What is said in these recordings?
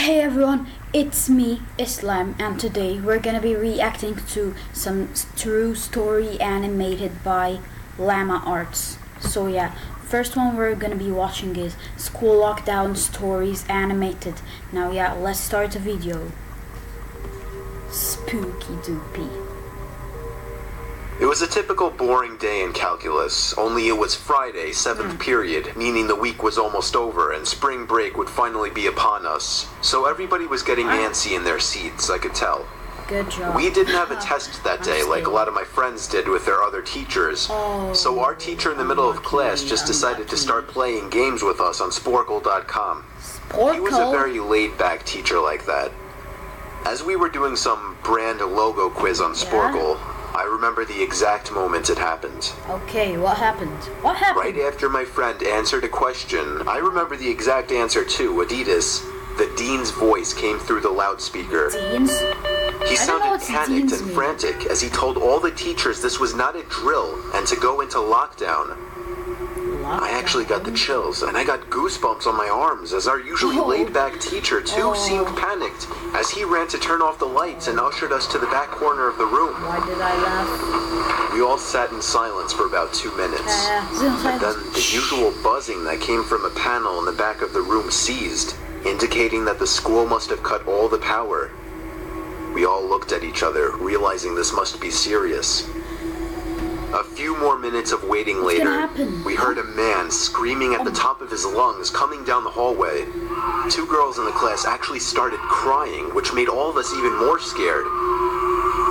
Hey everyone, it's me, Islam, and today we're gonna be reacting to some true story animated by Llama Arts. So yeah, first one we're gonna be watching is School Lockdown Stories Animated. Now yeah, let's start the video. Spooky doopy. It was a typical boring day in calculus, only it was Friday, 7th period, meaning the week was almost over and spring break would finally be upon us. So everybody was getting antsy in their seats, I could tell. Good job. We didn't have a test that day like a lot of my friends did with their other teachers. So our teacher in the middle of class just decided to start playing games with us on Sporkle.com. He was a very laid-back teacher like that. As we were doing some brand logo quiz on Sporkle, I remember the exact moment it happened. Okay, what happened? What happened? Right after my friend answered a question, I remember the exact answer too, Adidas. The dean's voice came through the loudspeaker. Deans? He sounded panicked and frantic as he told all the teachers this was not a drill and to go into lockdown. I actually got the chills, and I got goosebumps on my arms as our usually laid-back teacher, too, seemed panicked as he ran to turn off the lights and ushered us to the back corner of the room. Why did I laugh? We all sat in silence for about 2 minutes, and then the usual buzzing that came from a panel in the back of the room ceased, indicating that the school must have cut all the power. We all looked at each other, realizing this must be serious. A few more minutes of waiting later, we heard a man screaming at the top of his lungs coming down the hallway. 2 girls in the class actually started crying, which made all of us even more scared.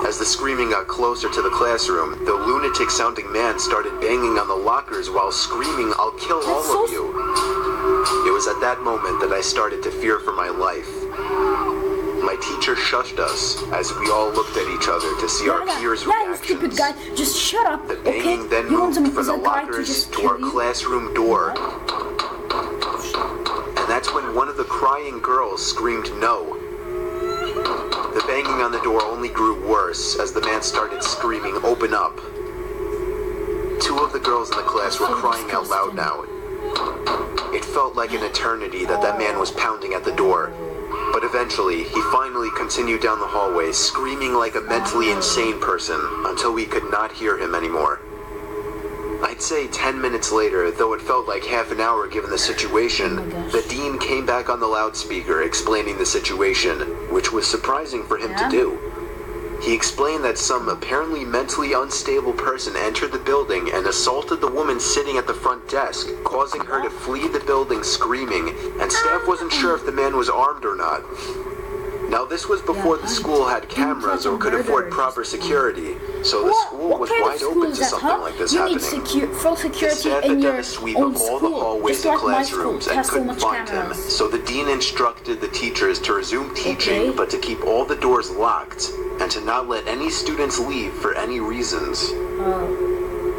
As the screaming got closer to the classroom, the lunatic-sounding man started banging on the lockers while screaming, "I'll kill all of you." It was at that moment that I started to fear for my life. My teacher shushed us as we all looked at each other to see our peers' reactions. You stupid guy, just shut up. The banging then moved from the lockers to our classroom door. And that's when one of the crying girls screamed no. The banging on the door only grew worse as the man started screaming, "Open up." 2 of the girls in the class were crying out loud now. It felt like an eternity that man was pounding at the door. But eventually, he finally continued down the hallway, screaming like a mentally insane person, until we could not hear him anymore. I'd say 10 minutes later, though it felt like half an hour given the situation, the dean came back on the loudspeaker explaining the situation, which was surprising for him to do. He explained that some apparently mentally unstable person entered the building and assaulted the woman sitting at the front desk, causing her to flee the building screaming, and staff wasn't sure if the man was armed or not. Now this was before the school had cameras or could afford proper security, so the school was wide open to something like this happening. Full security the staff in had your done a sweep own of all school, the hallways just and like my classrooms school. and So couldn't much find cameras. him, so the dean instructed the teachers to resume teaching but to keep all the doors locked and to not let any students leave for any reasons.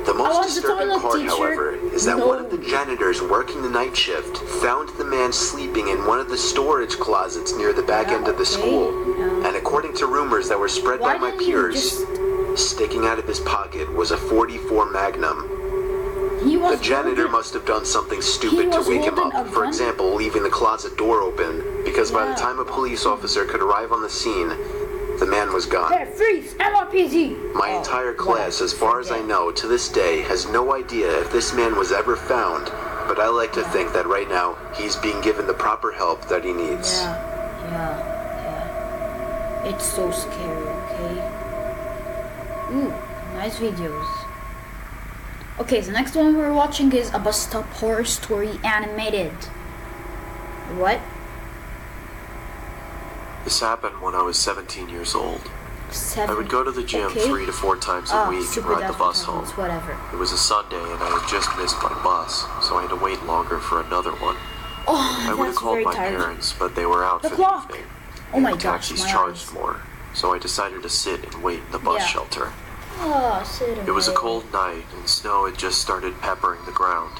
The most disturbing part, however, is that one of the janitors working the night shift found the man sleeping in one of the storage closets near the back end of the school. And according to rumors that were spread by my peers, sticking out of his pocket was a .44 Magnum. The janitor must have done something stupid to wake him up, for example, leaving the closet door open, because by the time a police officer could arrive on the scene, the man was gone. Freeze! NYPD! My entire class, as far as I know, to this day, has no idea if this man was ever found, but I like to think that right now, he's being given the proper help that he needs. Yeah. It's so scary, okay? Ooh, nice videos. Okay, the next one we're watching is a bus stop horror story animated. What? This happened when I was 17 years old. I would go to the gym 3 to 4 times a week and ride the bus home. Whatever. It was a Sunday and I had just missed my bus, so I had to wait longer for another one. I would have called my parents, but they were out for the evening. Oh my and gosh, taxis charged more, so I decided to sit and wait in the bus shelter. Sit It was a cold night and snow had just started peppering the ground.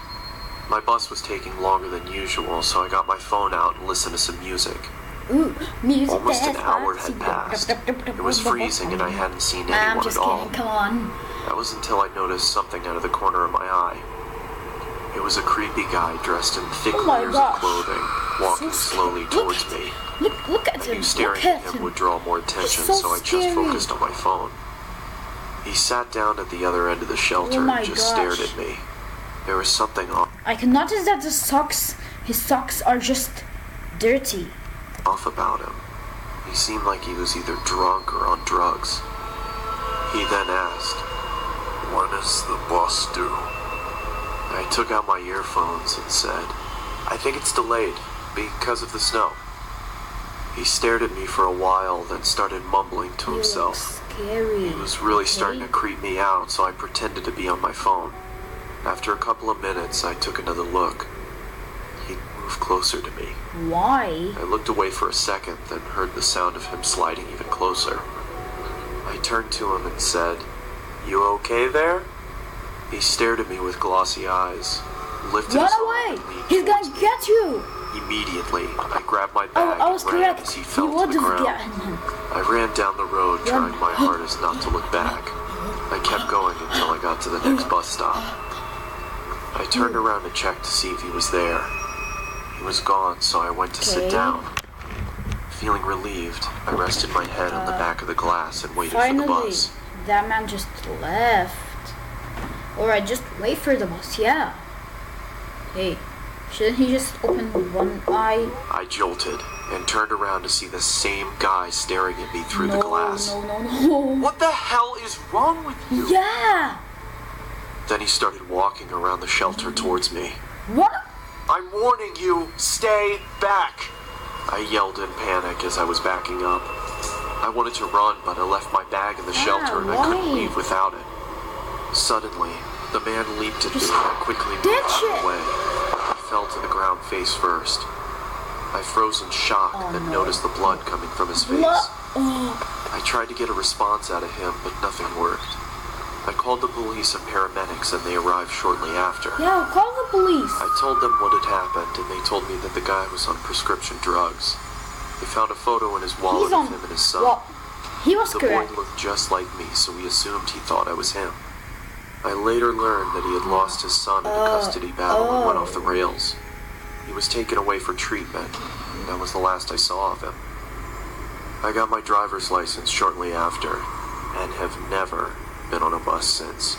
My bus was taking longer than usual, so I got my phone out and listened to some music. Almost an hour had passed. It was freezing and I hadn't seen anyone at all. Come on. That was until I noticed something out of the corner of my eye. It was a creepy guy dressed in thick layers of clothing, walking slowly towards me. Look at him. You staring Look at at him him. would draw more attention, so so I just scary. focused on my phone. He sat down at the other end of the shelter Oh my and just stared gosh. at me. There was something I can notice that his socks are just dirty. off about him. He seemed like he was either drunk or on drugs. He then asked, "When is the bus due?" I took out my earphones and said, "I think it's delayed because of the snow." He stared at me for a while, then started mumbling to He himself. looks scary. It was really starting to creep me out, so I pretended to be on my phone. After a couple of minutes, I took another look. He moved closer to me. Why? I looked away for a second, then heard the sound of him sliding even closer. I turned to him and said, "You okay there?" He stared at me with glossy eyes, lifted Run his arm away! and leaned He's towards gonna me. get you! Immediately, I grabbed my bag I was and ran correct. as he He fell to would the have ground. gotten him. I ran down the road, trying my hardest not to look back. I kept going until I got to the next bus stop. I turned around to check to see if he was there. He was gone, so I went to sit Okay. down. Feeling relieved, I rested my head on the back of the glass and waited for the Finally, bus. that man just left. Alright, just wait for the bus, yeah. Hey, shouldn't he just open one eye? I jolted and turned around to see the same guy staring at me through no, the glass. No. What the hell is wrong with you? Yeah! Then he started walking around the shelter towards me. What? "I'm warning you, stay back!" I yelled in panic as I was backing up. I wanted to run, but I left my bag in the shelter and I couldn't why? leave without it. Suddenly, the man leaped at me Just and I quickly moved ditch out of it. the way. He fell to the ground face first. I froze in shock, then noticed the blood coming from his face. I tried to get a response out of him, but nothing worked. I called the police and paramedics, and they arrived shortly after. Yeah, call the police. I told them what had happened, and they told me that the guy was on prescription drugs. They found a photo in his wallet He's on. of him and his son. Well, he was The correct. boy looked just like me, so we assumed he thought I was him. I later learned that he had lost his son in a custody battle and went off the rails. He was taken away for treatment, and that was the last I saw of him. I got my driver's license shortly after, and have never been on a bus since.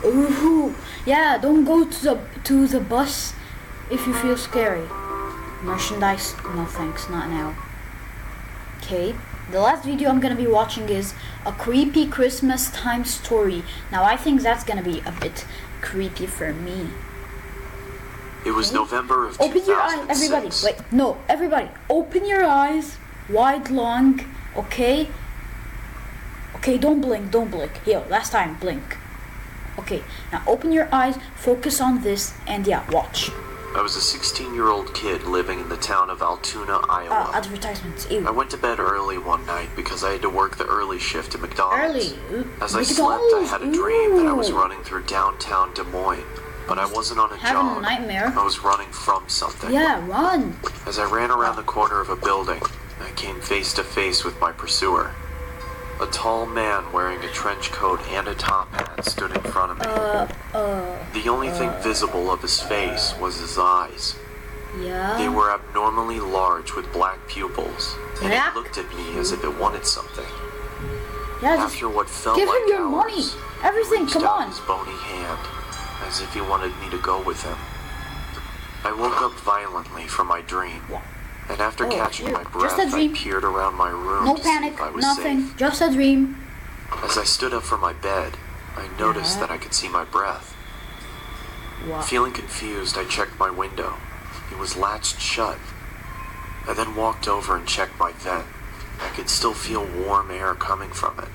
Ooh, yeah, don't go to the bus if you feel scary. Merchandise? No thanks, not now. Okay, the last video I'm gonna be watching is a creepy Christmas time story. Now I think that's gonna be a bit creepy for me. It was November of Open your eyes, 2006. everybody. Wait, no, everybody. Open your eyes, wide, long, okay? Okay, don't blink. Here, last time, blink. Okay, now open your eyes, focus on this, and yeah, watch. I was a 16-year-old kid living in the town of Altoona, Iowa. Advertisements, I ew. went to bed early one night because I had to work the early shift at McDonald's. Early. As I slept, I had a dream that I was Ooh. running through downtown Des Moines, but I wasn't on a Having a jog. nightmare. I was running from something. Yeah, run. As I ran around the corner of a building, I came face to face with my pursuer. A tall man wearing a trench coat and a top hat stood in front of me. The only thing visible of his face was his eyes. Yeah. They were abnormally large with black pupils, and Black it looked at me as if it wanted something. Yeah, just After what felt give like him your hours, money. he Everything, reached come out on. his bony hand, as if he wanted me to go with him. I woke up violently from my dream, and after Oh, catching my just breath, a I dream. peered around my room No to see panic, if I was nothing. safe. Just a dream. As I stood up from my bed, I noticed Yeah. that I could see my breath. What? Feeling confused, I checked my window. It was latched shut. I then walked over and checked my vent. I could still feel warm air coming from it.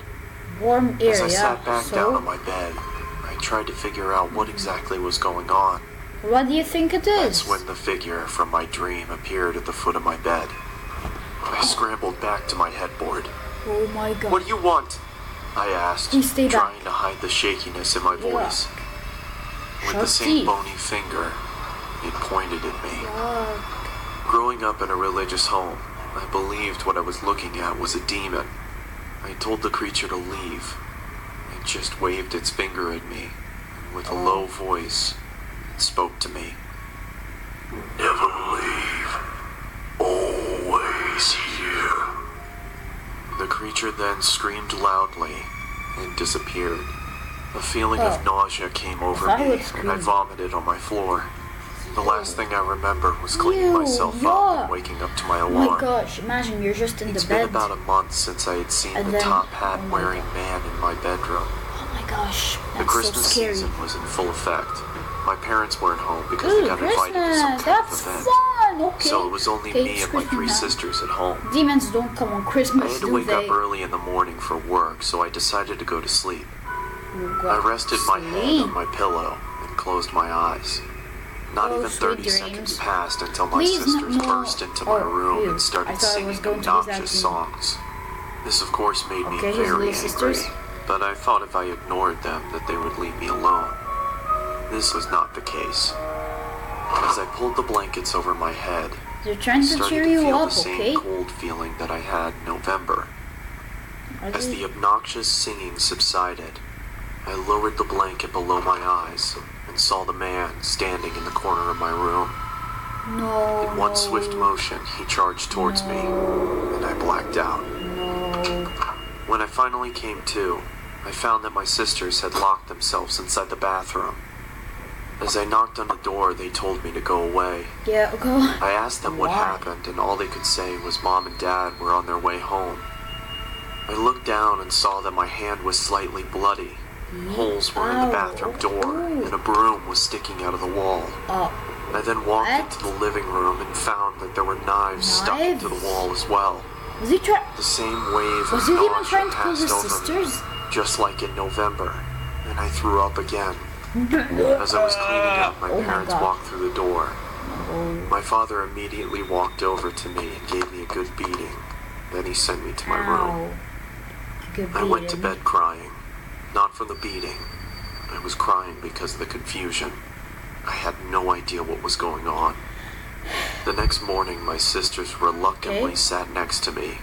Warm air, As I yeah. sat back down on So, my bed, I tried to figure out what exactly was going on. what do you think it is? That's when the figure from my dream appeared at the foot of my bed. I scrambled back to my headboard. Oh my god. "What do you want?" I asked, Please stay back. trying to hide the shakiness in my voice. With Sharp the same teeth. bony finger, it pointed at me. Yuck. Growing up in a religious home, I believed what I was looking at was a demon. I told the creature to leave. It just waved its finger at me, and with a low voice, it spoke to me. "Never leave. Always here." creature then screamed loudly and disappeared. A feeling of nausea came over me, and I vomited on my floor. The last thing I remember was cleaning myself up and waking up to my alarm. Oh my gosh, imagine you're just in the bed. It's been about a month since I had seen the top hat-wearing man in my bedroom. Oh my gosh, that's the Christmas so scary. season was in full effect. My parents weren't home because they got invited to some kind of that's event. fun. Okay. So it was only me and my 3 sisters at home. Demons don't come on Christmas, I had to wake up early in the morning for work, so I decided to go to sleep. I rested my head on my pillow and closed my eyes. Not even 30 seconds passed until my sisters burst into my room and started singing obnoxious songs. This, of course, made me very angry, but I thought if I ignored them that they would leave me alone. This was not the case. As I pulled the blankets over my head, they're trying to cheer you up, the same cold feeling that I had in November. As the obnoxious singing subsided, I lowered the blanket below my eyes and saw the man standing in the corner of my room. No. In one swift motion, he charged towards me, and I blacked out. No. When I finally came to, I found that my sisters had locked themselves inside the bathroom. As I knocked on the door, they told me to go away. Yeah, go. I asked them what happened, and all they could say was Mom and Dad were on their way home. I looked down and saw that my hand was slightly bloody. Holes were in the bathroom door, and a broom was sticking out of the wall. I then walked into the living room and found that there were knives stuck into the wall as well. Was he trying? The same wave Was of he even nausea trying to kill passed his over sisters? me, just like in November, and I threw up again. As I was cleaning up, my parents walked through the door. My father immediately walked over to me and gave me a good beating. Then he sent me to my room. I went to bed crying. Not from the beating. I was crying because of the confusion. I had no idea what was going on. The next morning, my sisters reluctantly sat next to me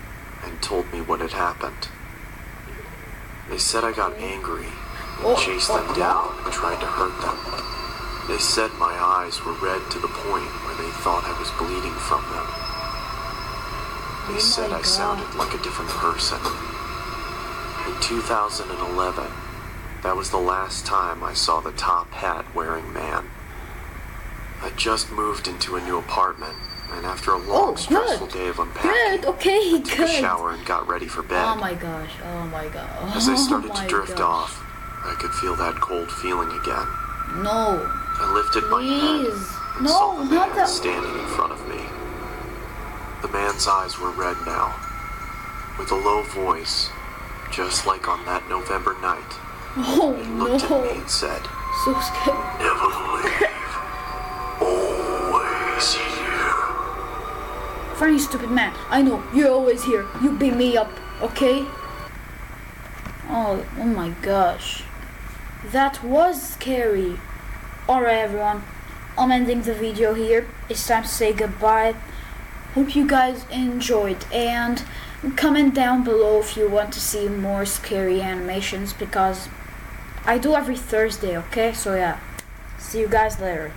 and told me what had happened. They said I got angry and chased them down and tried to hurt them. They said my eyes were red to the point where they thought I was bleeding from them. They said I sounded like a different person. In 2011, that was the last time I saw the top hat-wearing man. I just moved into a new apartment, and after a long, stressful day of unpacking, I took a shower and got ready for bed. Oh my gosh, oh my god. As I started to drift off, I could feel that cold feeling again. No. I lifted my head and saw the man standing in front of me. The man's eyes were red now. With a low voice, just like on that November night, he looked at me and said, So scared. "Never leave. Always here." Funny stupid man. I know, you're always here. You beat me up, okay? Oh my gosh. That was scary. Alright everyone, I'm ending the video here. It's time to say goodbye. Hope you guys enjoyed, and comment down below if you want to see more scary animations, because I do every Thursday, okay? So yeah, see you guys later.